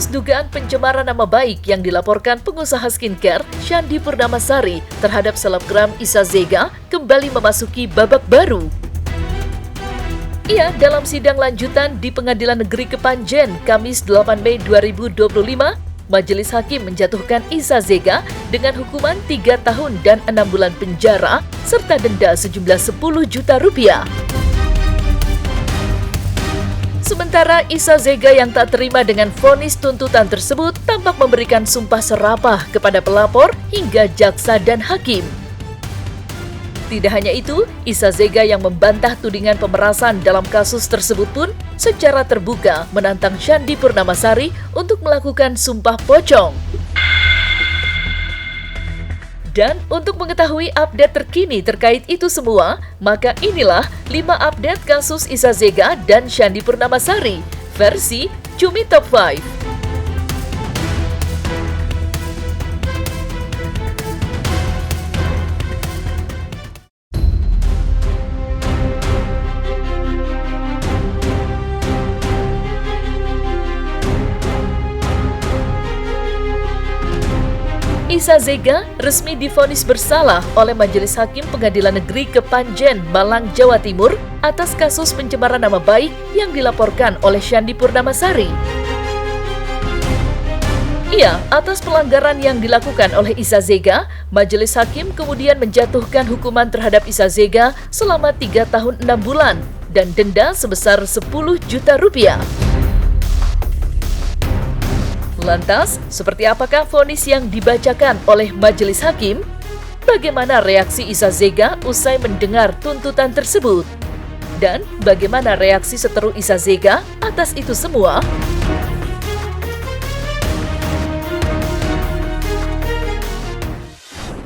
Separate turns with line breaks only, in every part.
Kasus dugaan pencemaran nama baik yang dilaporkan pengusaha skincare Shandy Purnamasari terhadap selebgram Isa Zega kembali memasuki babak baru. Ia dalam sidang lanjutan di Pengadilan Negeri Kepanjen, Kamis 8 Mei 2025, Majelis Hakim menjatuhkan Isa Zega dengan hukuman 3 tahun dan 6 bulan penjara serta denda sejumlah 10 juta rupiah. Sementara Isa Zega yang tak terima dengan vonis tuntutan tersebut tampak memberikan sumpah serapah kepada pelapor hingga jaksa dan hakim. Tidak hanya itu, Isa Zega yang membantah tudingan pemerasan dalam kasus tersebut pun secara terbuka menantang Shandy Purnamasari untuk melakukan sumpah pocong. Dan untuk mengetahui update terkini terkait itu semua, maka inilah 5 update kasus Isa Zega dan Shandy Purnamasari versi Cumi Top 5. Isa Zega resmi divonis bersalah oleh Majelis Hakim Pengadilan Negeri Kepanjen, Malang, Jawa Timur atas kasus pencemaran nama baik yang dilaporkan oleh Shandy Purnamasari. Iya, atas pelanggaran yang dilakukan oleh Isa Zega, Majelis Hakim kemudian menjatuhkan hukuman terhadap Isa Zega selama 3 tahun 6 bulan dan denda sebesar 10 juta rupiah. Lantas, seperti apakah vonis yang dibacakan oleh Majelis Hakim? Bagaimana reaksi Isa Zega usai mendengar tuntutan tersebut? Dan bagaimana reaksi seteru Isa Zega atas itu semua?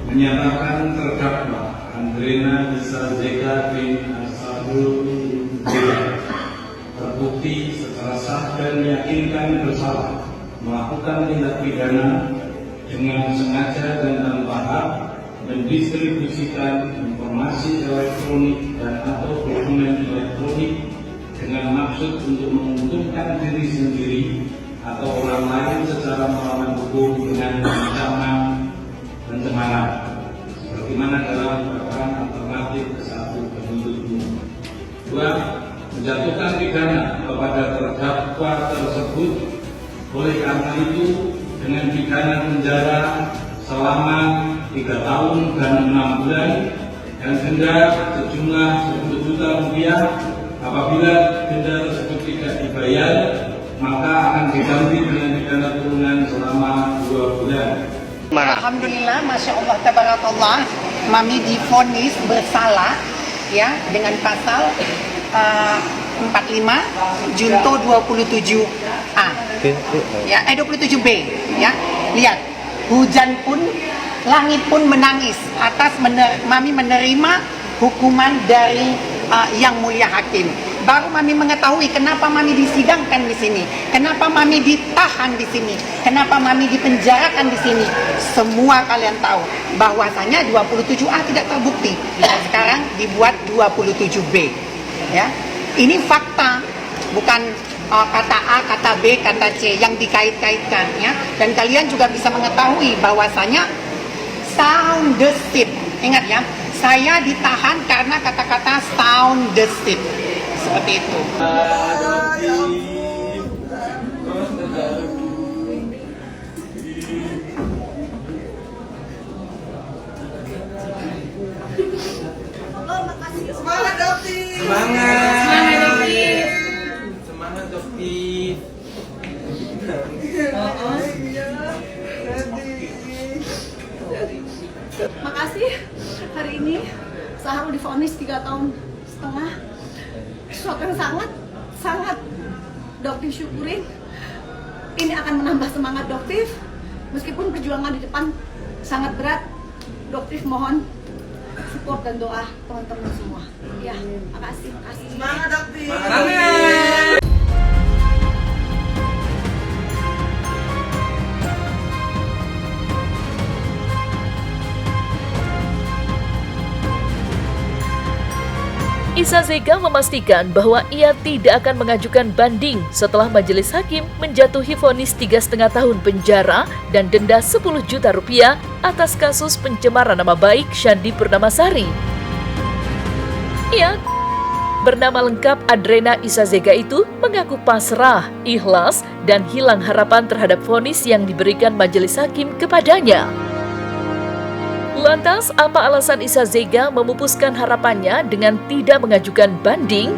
Menyatakan terdakwa Andrena Isa Zega bin Asadul Zega terbukti secara sah dan meyakinkan bersalah melakukan tindak pidana dengan sengaja dan tanpa hak mendistribusikan informasi elektronik dan atau dokumen elektronik dengan maksud untuk menguntungkan diri sendiri atau orang lain secara melawan hukum dengan ancaman pencemaran sebagaimana dalam dakwaan alternatif ke-1 penuntut umum. 2. Menjatuhkan pidana kepada terdakwa tersebut. Oleh karena itu, dengan pidana penjara selama 3 tahun dan 6 bulan dan denda sejumlah 10 juta rupiah. Apabila denda tersebut tidak dibayar, maka akan diganti dengan pidana kurungan selama 2 bulan.
Alhamdulillah, Masya Allah, Tabarakallah, Mami divonis bersalah ya dengan pasal 45 Junto 27A ya 27B ya. Lihat, hujan pun langit pun menangis atas Mami menerima hukuman dari Yang Mulia Hakim. Baru Mami mengetahui kenapa Mami disidangkan di sini, kenapa Mami ditahan di sini, kenapa Mami dipenjarakan di sini. Semua kalian tahu bahwasanya 27A tidak terbukti. Sekarang dibuat 27B ya. Ini fakta, bukan kata A, kata B, kata C yang dikait-kaitkan ya. Dan kalian juga bisa mengetahui bahwasanya sound the seat. Ingat ya, saya ditahan karena kata-kata sound the seat. Seperti itu.
Semangat Dokti!
Semangat!
Semangat Dokti!
Makasih, hari ini Saharul divonis 3 tahun setengah. Sesuatu yang sangat Dokti syukurin. Ini akan menambah semangat Doktif. Meskipun perjuangan di depan sangat berat, Doktif mohon support dan doa teman-teman semua. Ya, makasih.
Semangat Dokti!
Amin!
Isa Zega memastikan bahwa ia tidak akan mengajukan banding setelah majelis hakim menjatuhi vonis 3,5 tahun penjara dan denda 10 juta rupiah atas kasus pencemaran nama baik Shandi Purnamasari. Ia bernama lengkap Adrena Isa Zega itu mengaku pasrah, ikhlas, dan hilang harapan terhadap vonis yang diberikan majelis hakim kepadanya. Lantas, apa alasan Isa Zega memupuskan harapannya dengan tidak mengajukan banding?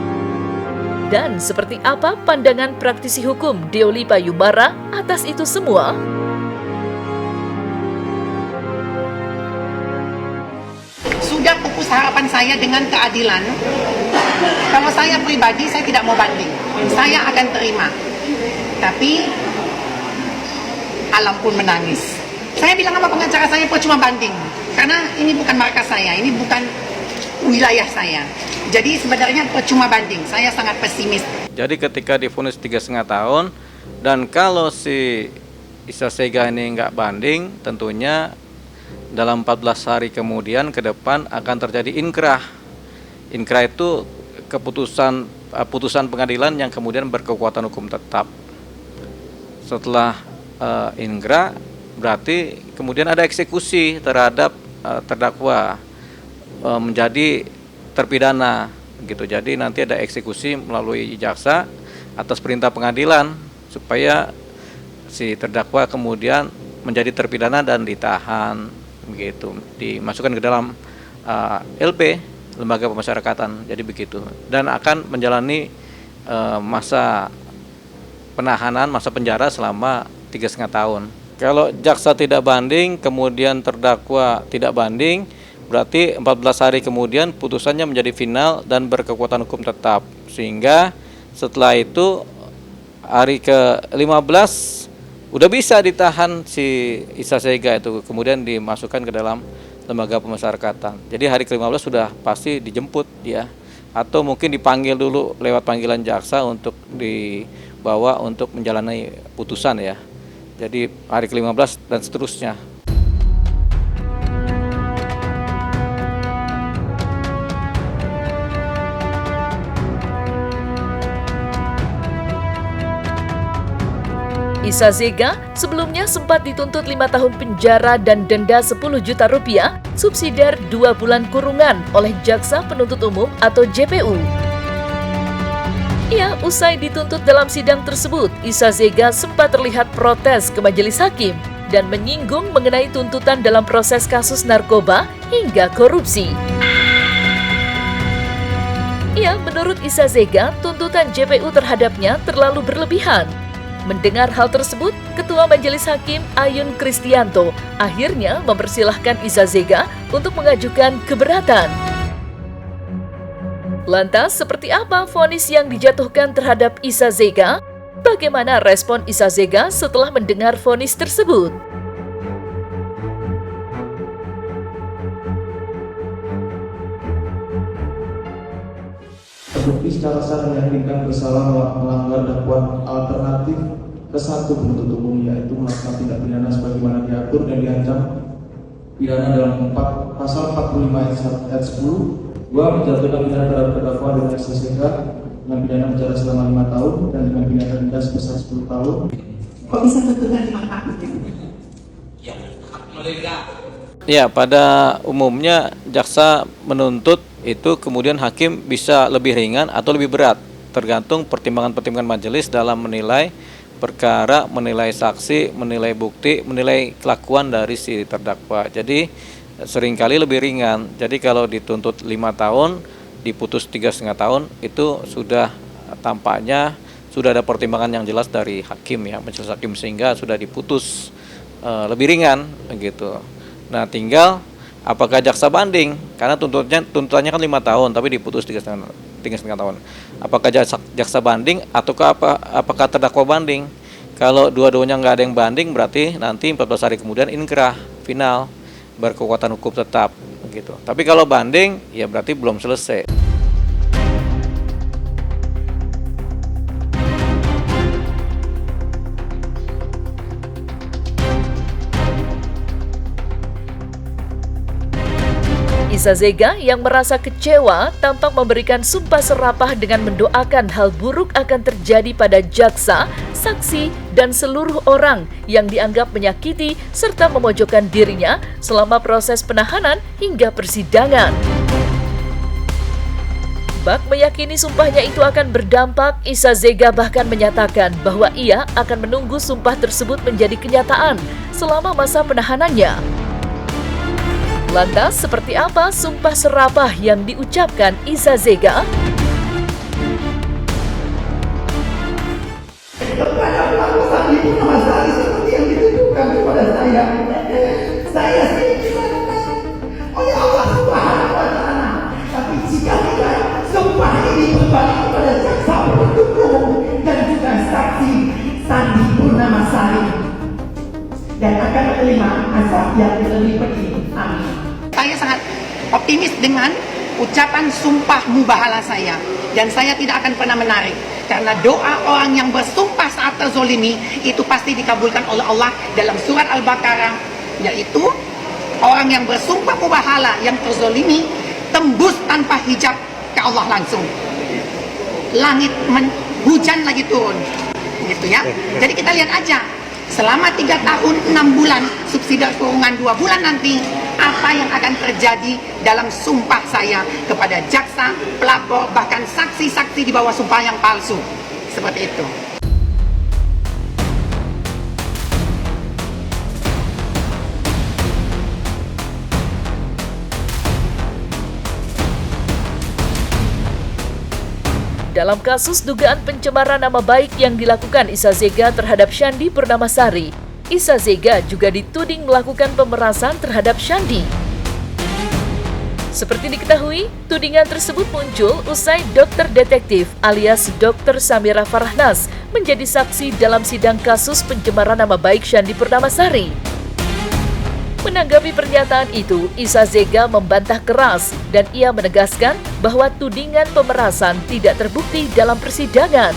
Dan seperti apa pandangan praktisi hukum Deoli Payubara atas itu semua?
Sudah pupus harapan saya dengan keadilan. Kalau saya pribadi, saya tidak mau banding. Saya akan terima. Tapi, alam pun menangis. Saya bilang sama pengacara saya, percuma banding. Karena ini bukan markas saya, ini bukan wilayah saya. Jadi sebenarnya percuma banding, saya sangat pesimis.
Jadi ketika divonis 3,5 tahun, dan kalau si Isa Zega ini nggak banding, tentunya dalam 14 hari kemudian ke depan akan terjadi inkrah. Inkrah itu putusan pengadilan yang kemudian berkekuatan hukum tetap. Setelah inkrah, berarti kemudian ada eksekusi terhadap terdakwa menjadi terpidana gitu. Jadi nanti ada eksekusi melalui jaksa atas perintah pengadilan supaya si terdakwa kemudian menjadi terpidana dan ditahan begitu, dimasukkan ke dalam LP, lembaga pemasyarakatan. Jadi begitu, dan akan menjalani masa penahanan, masa penjara selama 3,5 tahun. Kalau jaksa tidak banding, kemudian terdakwa tidak banding, berarti 14 hari kemudian putusannya menjadi final dan berkekuatan hukum tetap. Sehingga setelah itu hari ke-15 udah bisa ditahan si Isa Zega itu, kemudian dimasukkan ke dalam lembaga pemasyarakatan. Jadi hari ke-15 sudah pasti dijemput ya, atau mungkin dipanggil dulu lewat panggilan jaksa untuk dibawa untuk menjalani putusan ya. Jadi hari ke-15 dan seterusnya.
Isa Zega sebelumnya sempat dituntut 5 tahun penjara dan denda 10 juta rupiah, subsidiar 2 bulan kurungan oleh Jaksa Penuntut Umum atau JPU. Ya, usai dituntut dalam sidang tersebut, Isa Zega sempat terlihat protes ke majelis hakim dan menyinggung mengenai tuntutan dalam proses kasus narkoba hingga korupsi. Ya, menurut Isa Zega, tuntutan JPU terhadapnya terlalu berlebihan. Mendengar hal tersebut, Ketua Majelis Hakim Ayun Kristianto akhirnya mempersilahkan Isa Zega untuk mengajukan keberatan. Lantas, seperti apa vonis yang dijatuhkan terhadap Isa Zega? Bagaimana respon Isa Zega setelah mendengar vonis tersebut?
Terbukti secara sah meyakinkan bersalah melanggar dakwaan alternatif ke-1 penuntut umum, yaitu melakukan tindak pidana sebagaimana diatur dan diancam pidana dalam pasal 45 ayat 10. 2. Menjatuhkan pidana terhadap terdakwa dengan Isa Zega dengan pidana penjara selama 5 tahun dan dengan pidana denda sebesar 10 tahun.
Kok bisa tertunda 5 tahun?
Ya, pada umumnya jaksa menuntut itu kemudian hakim bisa lebih ringan atau lebih berat, tergantung pertimbangan-pertimbangan majelis dalam menilai perkara, menilai saksi, menilai bukti, menilai kelakuan dari si terdakwa. Jadi seringkali lebih ringan. Jadi kalau dituntut 5 tahun, diputus 3,5 tahun, itu sudah tampaknya sudah ada pertimbangan yang jelas dari hakim ya, majelis hakim, sehingga sudah diputus lebih ringan begitu. Nah, tinggal apakah jaksa banding, karena tuntutannya kan 5 tahun tapi diputus 3,5 tahun. Apakah jaksa banding ataukah apakah terdakwa banding? Kalau dua-duanya nggak ada yang banding, berarti nanti 14 hari kemudian inkrah final berkekuatan hukum tetap gitu. Tapi kalau banding ya berarti belum selesai.
Isa Zega yang merasa kecewa tampak memberikan sumpah serapah dengan mendoakan hal buruk akan terjadi pada jaksa, saksi, dan seluruh orang yang dianggap menyakiti serta memojokkan dirinya selama proses penahanan hingga persidangan. Bak meyakini sumpahnya itu akan berdampak, Isa Zega bahkan menyatakan bahwa ia akan menunggu sumpah tersebut menjadi kenyataan selama masa penahanannya. Lantas, seperti apa sumpah serapah yang diucapkan Isa Zega?
Kepada pelaku Sandi Purnama Sari seperti yang ditujukan kepada saya oleh Allah Subhanahu wa Ta'ala. Tapi jika tidak, sumpah ini berbalik kepada jaksa penuntut umum dan juga saksi Sandi Purnama Sari dan akan menerima azab yang lebih pedih. Amin.
Saya sangat optimis dengan ucapan sumpah mubahalah saya, dan saya tidak akan pernah menarik, karena doa orang yang bersumpah saat terzolimi itu pasti dikabulkan oleh Allah dalam surat Al-Baqarah, yaitu orang yang bersumpah mubahalah yang terzolimi tembus tanpa hijab ke Allah langsung, langit hujan lagi turun, gitu ya. Jadi kita lihat aja selama 3 tahun 6 bulan subsidi kurungan 2 bulan nanti, apa yang akan terjadi dalam sumpah saya kepada jaksa, pelapor, bahkan saksi-saksi di bawah sumpah yang palsu seperti itu.
Dalam kasus dugaan pencemaran nama baik yang dilakukan Isa Zega terhadap Shandy Purnamasari, Isa Zega juga dituding melakukan pemerasan terhadap Shandy. Seperti diketahui, tudingan tersebut muncul usai dokter detektif alias Dr. Samira Farahnas menjadi saksi dalam sidang kasus pencemaran nama baik Shandy Purnamasari. Menanggapi pernyataan itu, Isa Zega membantah keras dan ia menegaskan bahwa tudingan pemerasan tidak terbukti dalam persidangan.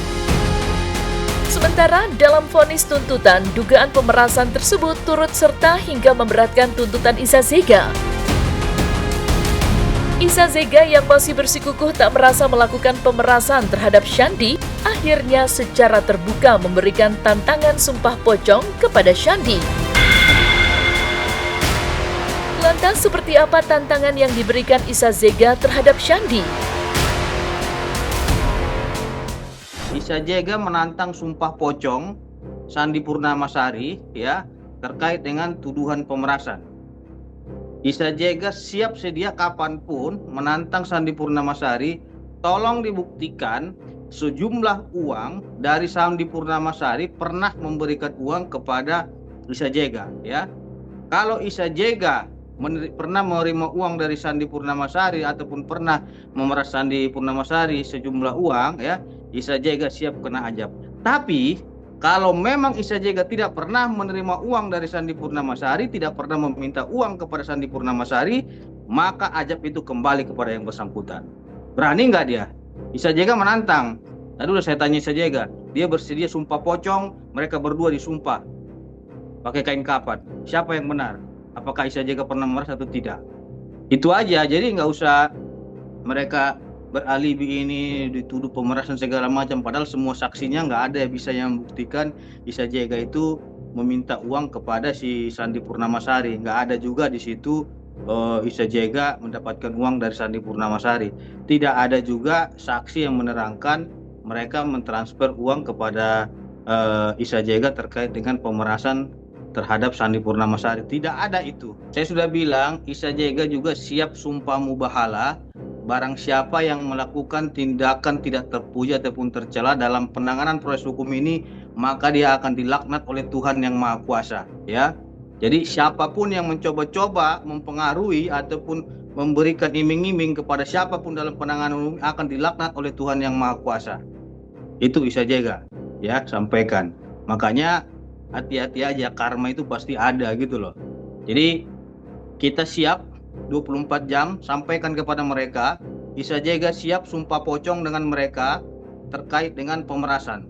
Sementara dalam vonis tuntutan, dugaan pemerasan tersebut turut serta hingga memberatkan tuntutan Isa Zega. Isa Zega yang masih bersikukuh tak merasa melakukan pemerasan terhadap Shandy, akhirnya secara terbuka memberikan tantangan sumpah pocong kepada Shandy. Lantas seperti apa tantangan yang diberikan Isa Zega terhadap Shandy?
Isa Zega menantang sumpah pocong Shandy Purnamasari ya terkait dengan tuduhan pemerasan. Isa Zega siap sedia kapanpun menantang Shandy Purnamasari, tolong dibuktikan sejumlah uang dari Shandy Purnamasari pernah memberikan uang kepada Isa Zega ya. Kalau Isa Zega pernah menerima uang dari Shandy Purnamasari ataupun pernah memeras Shandy Purnamasari sejumlah uang ya, Isa Zega siap kena ajab. Tapi kalau memang Isa Zega tidak pernah menerima uang dari Shandy Purnamasari, tidak pernah meminta uang kepada Shandy Purnamasari, maka ajab itu kembali kepada yang bersangkutan. Berani nggak dia? Isa Zega menantang. Tadi udah saya tanya Isa Zega, dia bersedia sumpah pocong, mereka berdua disumpah pakai kain kapan. Siapa yang benar? Apakah Isa Zega pernah memeras atau tidak? Itu aja, jadi nggak usah mereka beralibi ini dituduh pemerasan segala macam, padahal semua saksinya nggak ada yang bisa yang membuktikan Isa Zega itu meminta uang kepada si Shandy Purnamasari. Nggak ada juga di situ Isa Zega mendapatkan uang dari Shandy Purnamasari. Tidak ada juga saksi yang menerangkan mereka mentransfer uang kepada Isa Zega terkait dengan pemerasan terhadap Shandy Purnamasari. Tidak ada itu. Saya sudah bilang Isa Zega juga siap sumpah mubahalah barang siapa yang melakukan tindakan tidak terpuji ataupun tercela dalam penanganan proses hukum ini, maka dia akan dilaknat oleh Tuhan yang Maha Kuasa ya. Jadi siapapun yang mencoba-coba mempengaruhi ataupun memberikan iming-iming kepada siapapun dalam penanganan hukum akan dilaknat oleh Tuhan yang Maha Kuasa. Itu Isa Zega ya, sampaikan. Makanya hati-hati aja, karma itu pasti ada gitu loh. Jadi kita siap 24 jam sampaikan kepada mereka, Isa Zega siap sumpah pocong dengan mereka terkait dengan pemerasan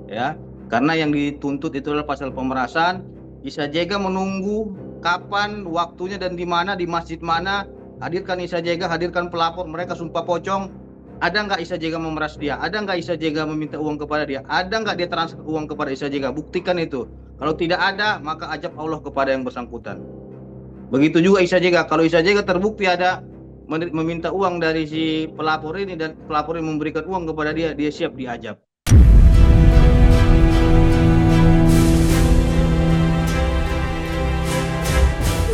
ya, karena yang dituntut itu adalah pasal pemerasan. Isa Zega menunggu kapan waktunya dan di mana, di masjid mana hadirkan Isa Jega, hadirkan pelapor, mereka sumpah pocong. Ada nggak Isa Jega memeras dia? Ada nggak Isa Jega meminta uang kepada dia? Ada nggak dia transfer uang kepada Isa Jega? Buktikan itu. Kalau tidak ada, maka ajab Allah kepada yang bersangkutan. Begitu juga Isa Jega. Kalau Isa Jega terbukti ada meminta uang dari si pelapor ini dan pelapor ini memberikan uang kepada dia, dia siap diajab.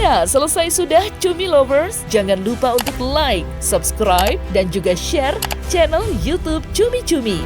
Nah, selesai sudah Cumi Lovers. Jangan lupa untuk like, subscribe, dan juga share channel YouTube Cumi Cumi.